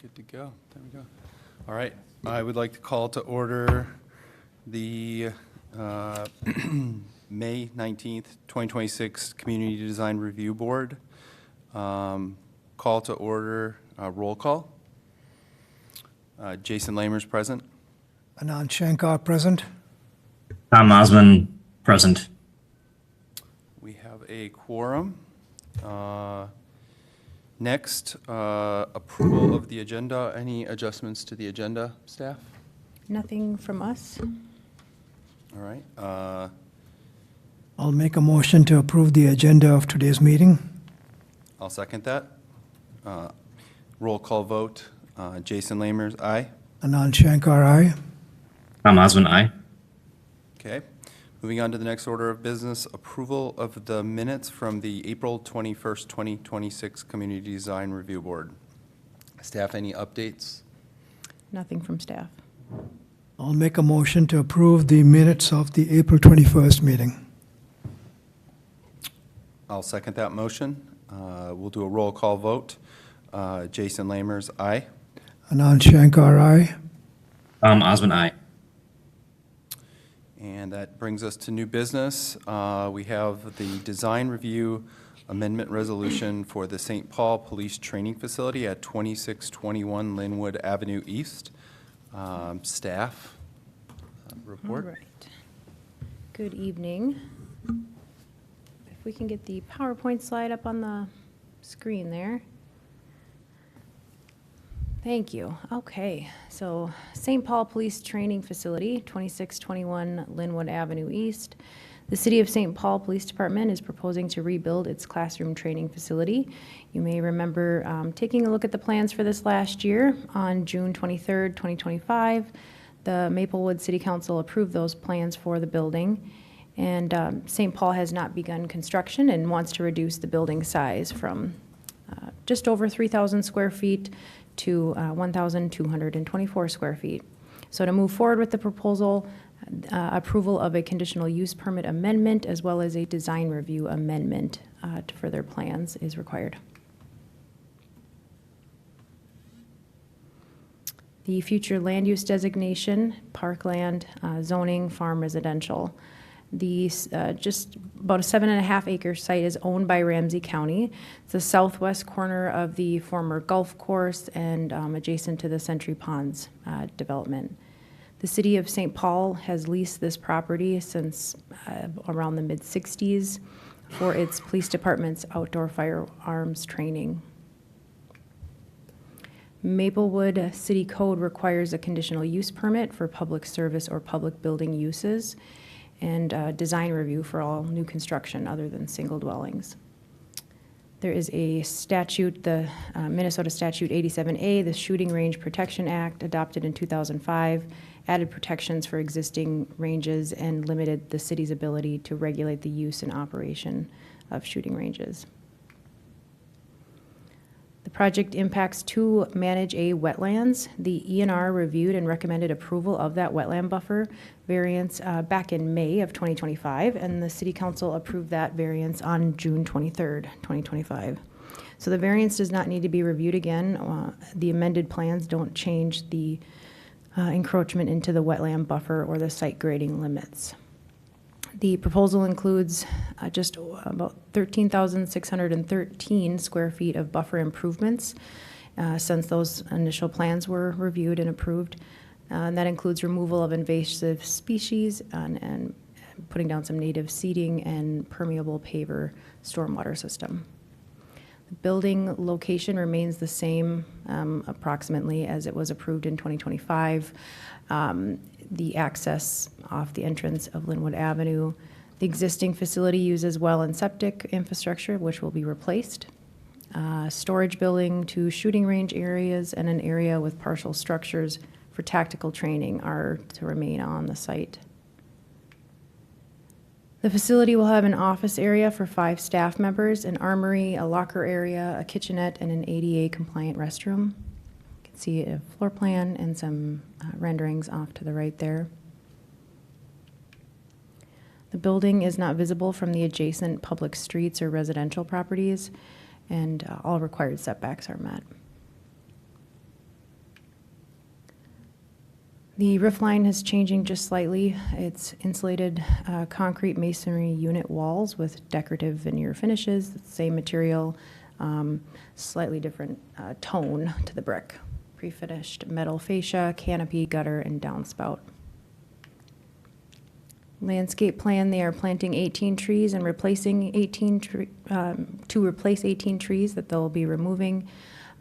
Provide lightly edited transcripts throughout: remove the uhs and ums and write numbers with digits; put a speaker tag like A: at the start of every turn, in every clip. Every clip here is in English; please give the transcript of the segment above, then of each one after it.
A: Good to go. There we go. All right. I would like to call to order the May 19th, 2026 Community Design Review Board. Call to order, roll call. Jason Lamers present.
B: Anand Shankar present.
C: Tom Osman, present.
A: We have a quorum. Next, approval of the agenda. Any adjustments to the agenda, staff?
D: Nothing from us.
A: All right.
B: I'll make a motion to approve the agenda of today's meeting.
A: I'll second that. Roll call vote. Jason Lamers, aye.
B: Anand Shankar, aye.
C: Tom Osman, aye.
A: Okay. Moving on to the next order of business, approval of the minutes from the April 21st, 2026 Community Design Review Board. Staff, any updates?
D: Nothing from staff.
B: I'll make a motion to approve the minutes of the April 21st meeting.
A: I'll second that motion. We'll do a roll call vote. Jason Lamers, aye.
B: Anand Shankar, aye.
C: Tom Osman, aye.
A: And that brings us to new business. We have the design review amendment resolution for the St. Paul Police Training Facility at 2621 Linwood Avenue East. Staff, report.
D: All right. Good evening. If we can get the PowerPoint slide up on the screen there. Thank you. Okay, so St. Paul Police Training Facility, 2621 Linwood Avenue East. The City of St. Paul Police Department is proposing to rebuild its classroom training facility. You may remember taking a look at the plans for this last year. On June 23rd, 2025, the Maplewood City Council approved those plans for the building. And St. Paul has not begun construction and wants to reduce the building size from just over 3,000 square feet to 1,224 square feet. So to move forward with the proposal, approval of a conditional use permit amendment as well as a design review amendment for their plans is required. The future land use designation, parkland, zoning, farm residential. The just about a 7.5 acre site is owned by Ramsey County. It's the southwest corner of the former golf course and adjacent to the Century Ponds development. The City of St. Paul has leased this property since around the mid-60s for its police department's outdoor firearms training. Maplewood City Code requires a conditional use permit for public service or public building uses and design review for all new construction other than single dwellings. There is a statute, the Minnesota Statute 87A, the Shooting Range Protection Act, adopted in 2005, added protections for existing ranges and limited the city's ability to regulate the use and operation of shooting ranges. The project impacts to manage a wetlands. The ENR reviewed and recommended approval of that wetland buffer variance back in May of 2025, and the City Council approved that variance on June 23rd, 2025. So the variance does not need to be reviewed again. The amended plans don't change the encroachment into the wetland buffer or the site grading limits. The proposal includes just about 13,613 square feet of buffer improvements since those initial plans were reviewed and approved. And that includes removal of invasive species and putting down some native seeding and permeable paver stormwater system. The building location remains the same approximately as it was approved in 2025. The access off the entrance of Linwood Avenue. The existing facility uses well and septic infrastructure, which will be replaced. Storage building, 2 shooting range areas, and an area with partial structures for tactical training are to remain on the site. The facility will have an office area for 5 staff members, an armory, a locker area, a kitchenette, and an ADA compliant restroom. See a floor plan and some renderings off to the right there. The building is not visible from the adjacent public streets or residential properties, and all required setbacks are met. The roof line is changing just slightly. It's insulated concrete masonry unit walls with decorative veneer finishes, same material, slightly different tone to the brick. Pre-finished metal fascia, canopy, gutter, and downspout. Landscape plan, they are planting 18 trees and replacing 18 to replace 18 trees that they'll be removing.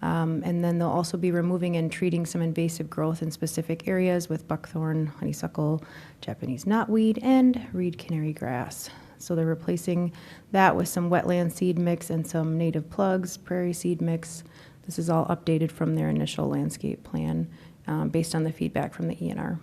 D: And then they'll also be removing and treating some invasive growth in specific areas with buckthorn, honeysuckle, Japanese knotweed, and reed canary grass. So they're replacing that with some wetland seed mix and some native plugs, prairie seed mix. This is all updated from their initial landscape plan based on the feedback from the ENR.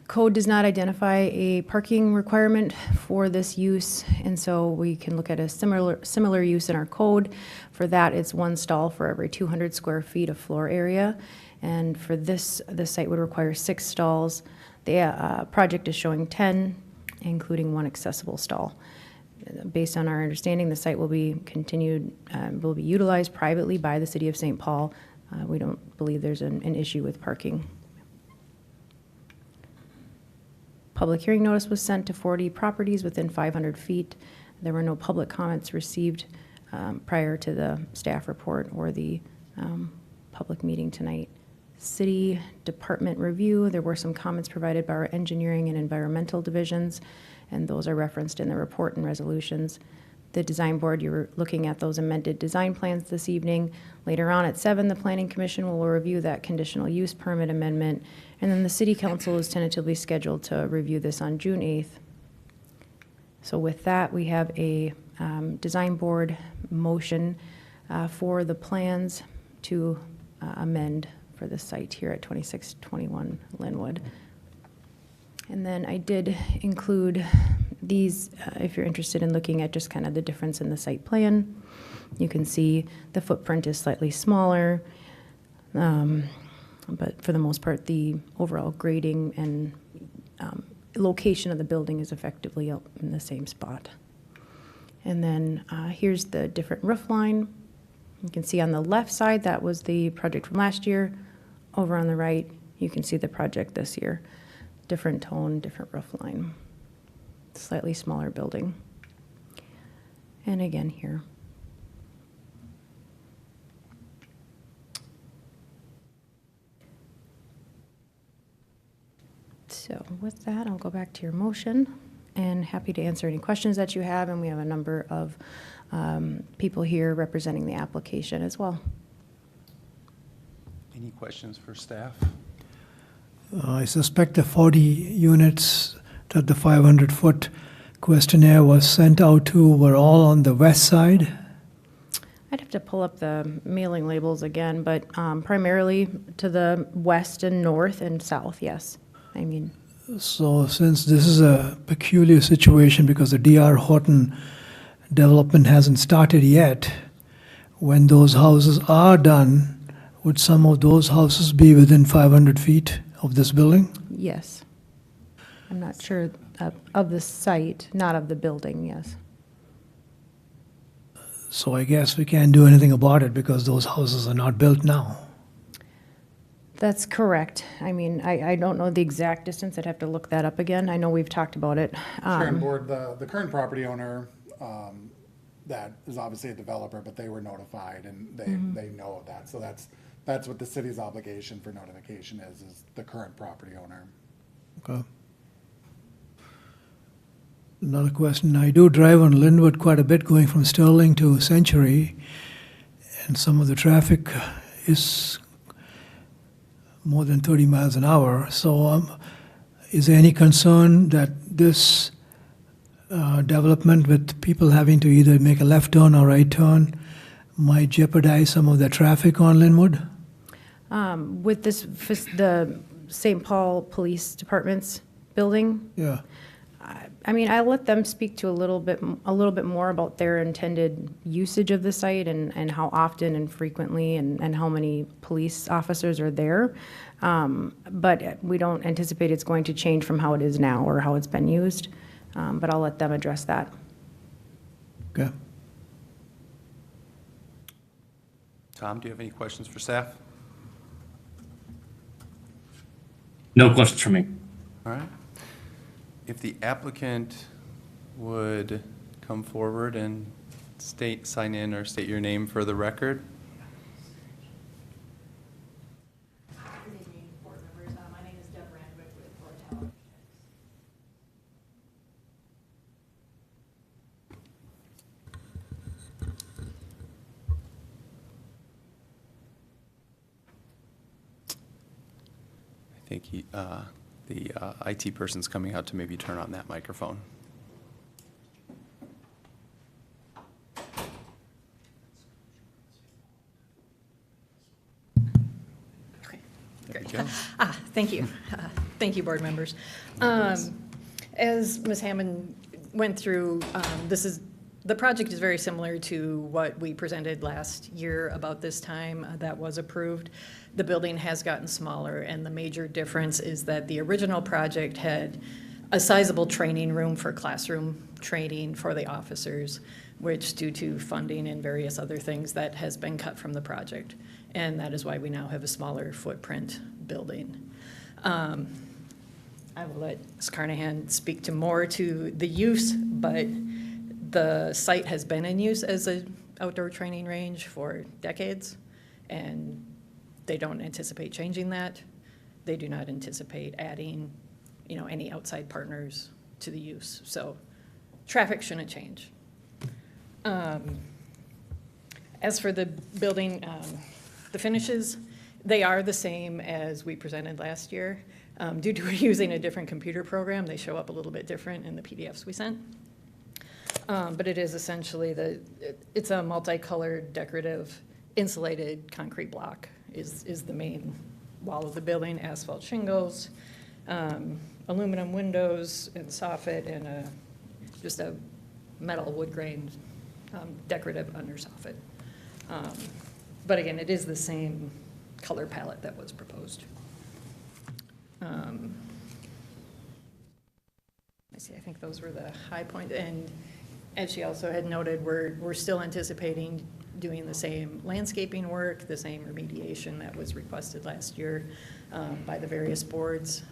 D: Code does not identify a parking requirement for this use, and so we can look at a similar use in our code. For that, it's 1 stall for every 200 square feet of floor area, and for this site would require 6 stalls. The project is showing 10, including 1 accessible stall. Based on our understanding, the site will be utilized privately by the City of St. Paul. We don't believe there's an issue with parking. Public hearing notice was sent to 40 properties within 500 feet. There were no public comments received prior to the staff report or the public meeting tonight. City department review, there were some comments provided by our engineering and environmental divisions, and those are referenced in the report and resolutions. The design board, you're looking at those amended design plans this evening. Later on at 7, the Planning Commission will review that conditional use permit amendment, and then the City Council is tentatively scheduled to review this on June 8th. So with that, we have a design board motion for the plans to amend for the site here at 2621 Linwood. And then I did include these, if you're interested in looking at just kind of the difference in the site plan. You can see the footprint is slightly smaller, but for the most part, the overall grading and location of the building is effectively in the same spot. And then here's the different roof line. You can see on the left side, that was the project from last year. Over on the right, you can see the project this year. Different tone, different roof line. Slightly smaller building. And again here. So with that, I'll go back to your motion and happy to answer any questions that you have. And we have a number of people here representing the application as well.
A: Any questions for staff?
B: I suspect the 40 units that the 500-foot questionnaire was sent out to were all on the west side.
D: I'd have to pull up the mailing labels again, but primarily to the west and north and south, yes. I mean,
B: So since this is a peculiar situation because the D.R. Horton development hasn't started yet, when those houses are done, would some of those houses be within 500 feet of this building?
D: yes. I'm not sure of the site, not of the building, yes.
B: So I guess we can't do anything about it because those houses are not built now.
D: That's correct. I mean, I don't know the exact distance. I'd have to look that up again. I know we've talked about it.
E: Sharon Board, the current property owner, that is obviously a developer, but they were notified and they know of that. So that's what the city's obligation for notification is the current property owner.
B: Okay. Another question. I do drive on Linwood quite a bit going from Sterling to Century, and some of the traffic is more than 30 miles an hour. So is there any concern that this development with people having to either make a left turn or right turn might jeopardize some of the traffic on Linwood?
D: With this, the St. Paul Police Department's building,
B: Yeah.
D: I mean, I'll let them speak to a little bit more about their intended usage of the site and how often and frequently and how many police officers are there. But we don't anticipate it's going to change from how it is now or how it's been used. But I'll let them address that.
B: Okay.
A: Tom, do you have any questions for staff?
C: No questions from me.
A: All right. If the applicant would come forward and sign in or state your name for the record.
F: Good evening, board members. My name is Deb Randwick with Florida.
A: I think the IT person's coming out to maybe turn on that microphone.
F: Okay,
A: There we
F: great.
A: go.
F: Thank you. Thank you, board members. As Ms. Hammond went through, the project is very similar to what we presented last year about this time that was approved. The building has gotten smaller, and the major difference is that the original project had a sizable training room for classroom training for the officers, which due to funding and various other things, that has been cut from the project. And that is why we now have a smaller footprint building. I will let Ms. Carnahan speak to more to the use, but the site has been in use as an outdoor training range for decades, and they don't anticipate changing that. They do not anticipate adding, any outside partners to the use. So traffic shouldn't change. As for the building, the finishes, they are the same as we presented last year. Due to using a different computer program, they show up a little bit different in the PDFs we sent. But it is essentially it's a multicolored decorative insulated concrete block is the main wall of the building, asphalt shingles, aluminum windows and soffit, and just a metal wood grain decorative undersoffit. But again, it is the same color palette that was proposed. I think those were the high points. And as she also had noted, we're still anticipating doing the same landscaping work, the same remediation that was requested last year by the various boards.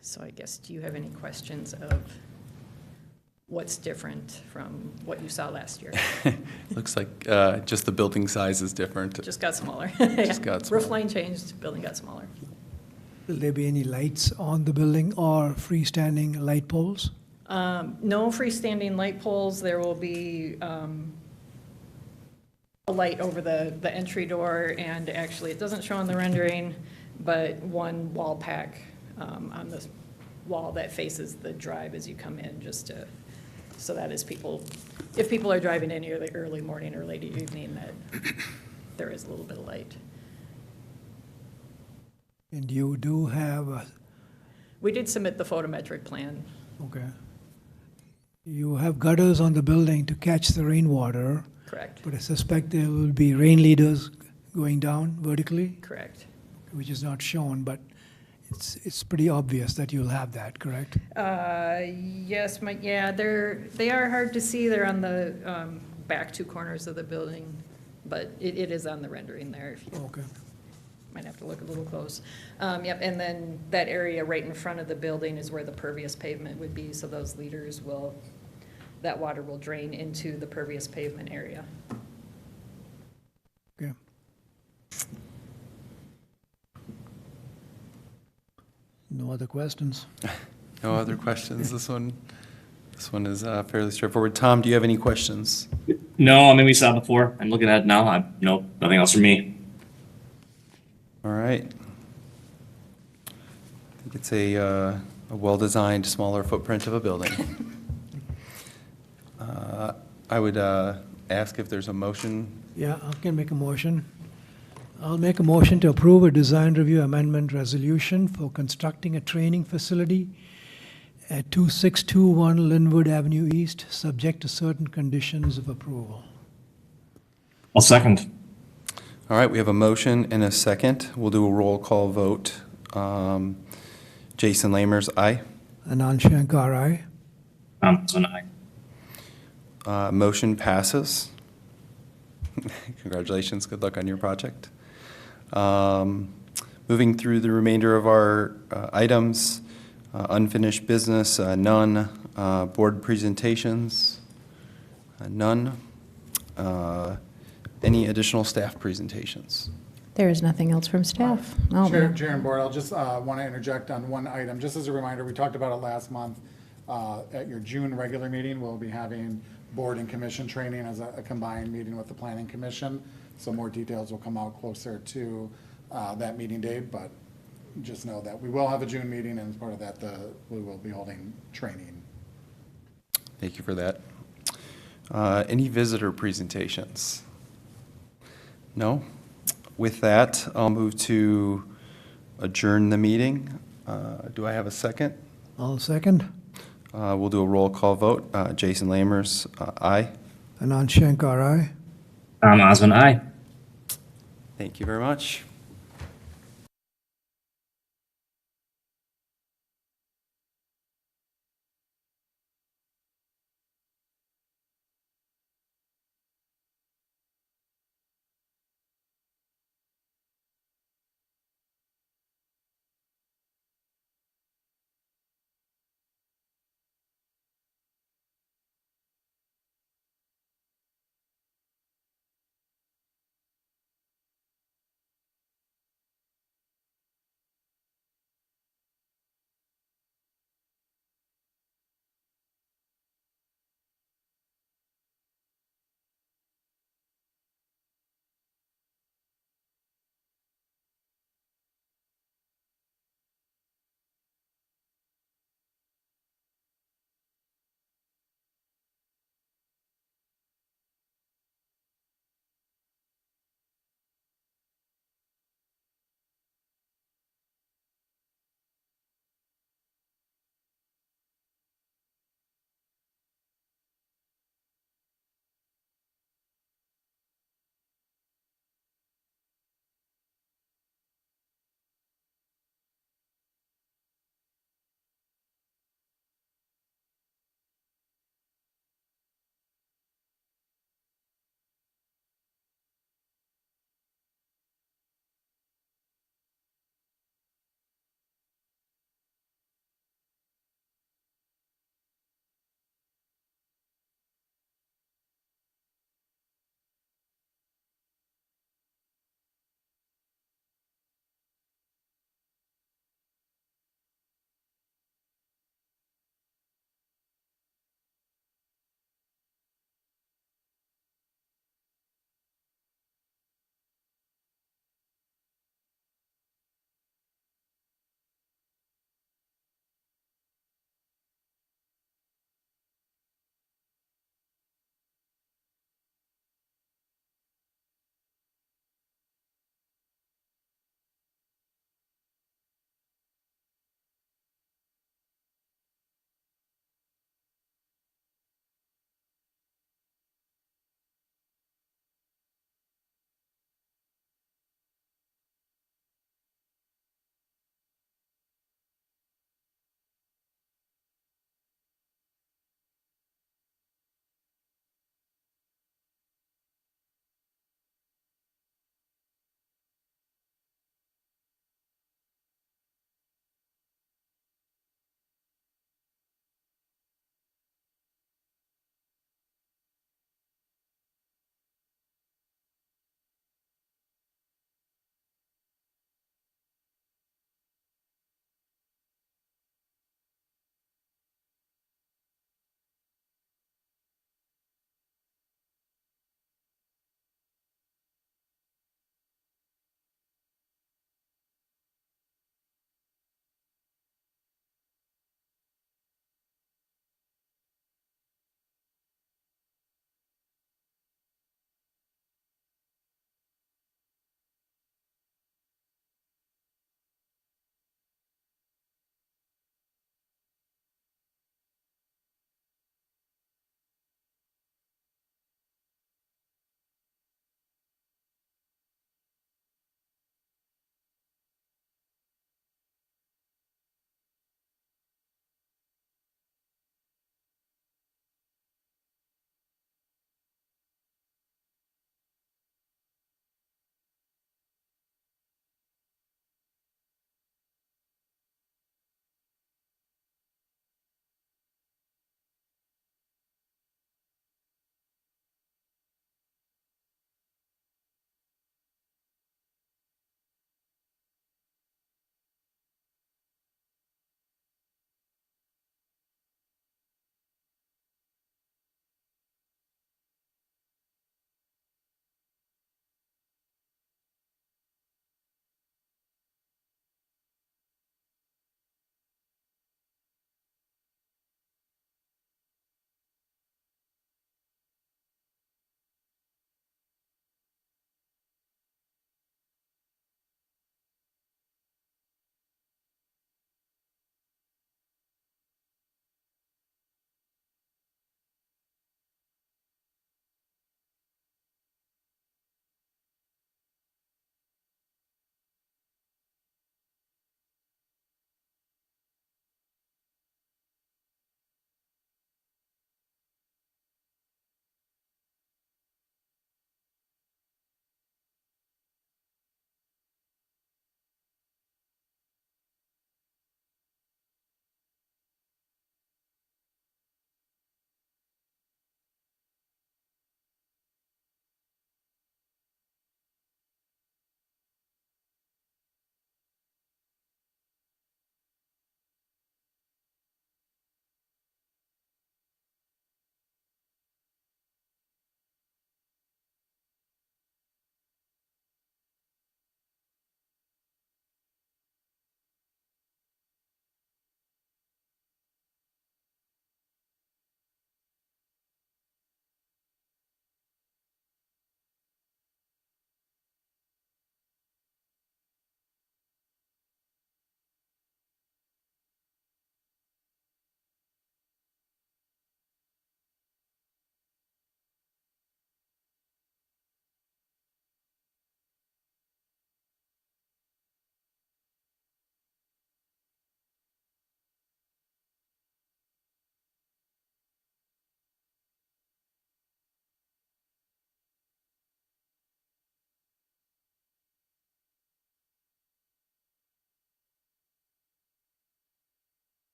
F: So I guess, do you have any questions of what's different from what you saw last year?
A: Looks like just the building size is different.
F: Just got smaller.
A: Just got smaller.
F: Roof line changed, building got smaller.
B: Will there be any lights on the building or freestanding light poles?
F: No freestanding light poles. There will be a light over the entry door, and actually, it doesn't show on the rendering, but one wall pack on the wall that faces the drive as you come in, so that as if people are driving in here the early morning or late evening, that there is a little bit of light.
B: And you do have,
F: We did submit the photometric plan.
B: okay, you have gutters on the building to catch the rainwater,
F: Correct.
B: but I suspect there will be rain leaders going down vertically,
F: Correct.
B: which is not shown, but it's pretty obvious that you'll have that, correct?
F: Yes, they are hard to see. They're on the back two corners of the building, but it is on the rendering there. If you
B: Okay.
F: might have to look a little close. Yep, and then that area right in front of the building is where the pervious pavement would be, so those leaders that water will drain into the pervious pavement area.
B: Okay. No other questions?
A: No other questions? This one is fairly straightforward. Tom, do you have any questions?
C: No, I mean, we saw it before. I'm looking at it now. No, nothing else from me.
A: All right. I think it's a well-designed, smaller footprint of a building. I would ask if there's a motion.
B: Yeah, I can make a motion. I'll make a motion to approve a design review amendment resolution for constructing a training facility at 2621 Linwood Avenue East, subject to certain conditions of approval.
C: I'll second.
A: All right, we have a motion and a second. We'll do a roll call vote. Jason Lamers, aye.
B: Anand Shankar, aye.
C: Tom Osman, aye.
A: Motion passes. Congratulations, good luck on your project. Moving Moving through the remainder of our items, unfinished business, none. Board presentations, none. Any additional staff presentations?
D: There is nothing else from staff. Oh,
E: Chair,
D: man.
E: Chair and Board, I'll just want to interject on one item. Just as a reminder, we talked about it last month. At your June regular meeting, we'll be having board and commission training as a combined meeting with the planning commission. So more details will come out closer to that meeting date, but just know that we will have a June meeting, and as part of that, we will be holding training.
A: Thank you for that. Any visitor presentations? No? With that, I'll move to adjourn the meeting. Do I have a second?
B: I'll second.
A: We'll do a roll call vote. Jason Lamers, aye.
B: Anand Shankar, aye.
C: Tom Osmond, aye.
A: Thank you very much.